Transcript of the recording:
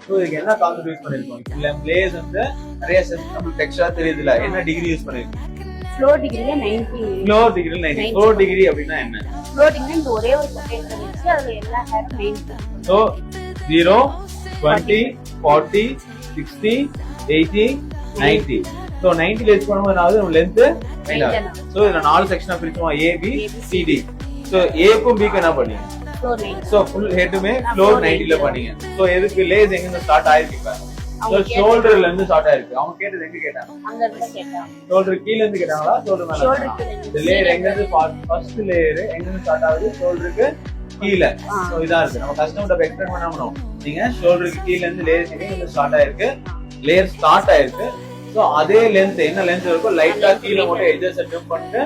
So இதுக்கு என்ன concept use பண்ணிருக்கோம்? இல்ல லேஸ் வந்து நிறைய நமக்கு டெக்ஸ்டரா தெரியுதுல, என்ன டிகிரி யூஸ் பண்ணிருக்கோம்? ஃப்ளோர் டிகிரில 90. Floor degree 90. ஃப்ளோர் டிகிரி அப்படின்னா என்ன? ஃப்ளோர் டிகிரி இந்த ஒரே ஒரு பொட்டேட்டோ வச்சு அதுல எல்லா ஹேரும் 90. சோ 0 20 40 60 80 90. சோ 90 ல யூஸ் பண்ணும்போது நான் லெந்த் 9. சோ இதுல நாலு செக்ஷனா பிரிச்சுமா, A B C D. So A க்கும் B க்கு என்ன பண்ணீங்க? ஃப்ளோர் 90. சோ ஃபுல் ஹெட்டுமே ஃப்ளோர் 90 ல பண்ணீங்க. சோ எதுக்கு லேஸ் எங்க இருந்து ஸ்டார்ட் ஆயிருக்கு பாருங்க. சோ ஷோல்டர்ல இருந்து ஸ்டார்ட் ஆயிருக்கு. அவங்க கேட்டது எங்க கேட்டாங்க? அங்க இருந்து கேட்டாங்க. ஷோல்டர் கீழ இருந்து கேட்டாங்களா ஷோல்டர் மேல? ஷோல்டர் கீழ. இந்த லேயர் எங்க இருந்து ஃபர்ஸ்ட் லேயர் எங்க இருந்து ஸ்டார்ட் ஆகுது? ஷோல்டருக்கு கீழ. சோ இதா இருக்கு. நம்ம கஸ்டமர்ட்ட எக்ஸ்பிளைன் பண்ணணும். நீங்க ஷோல்டருக்கு கீழ இருந்து லேயர் இங்க ஸ்டார்ட் ஆயிருக்கு. லேயர் ஸ்டார்ட் ஆயிருக்கு. சோ அதே லெந்த் என்ன லெந்த் இருக்கோ லைட்டா கீழ மட்டும் எட்ஜஸ் ட்ரிம் பண்ணிட்டு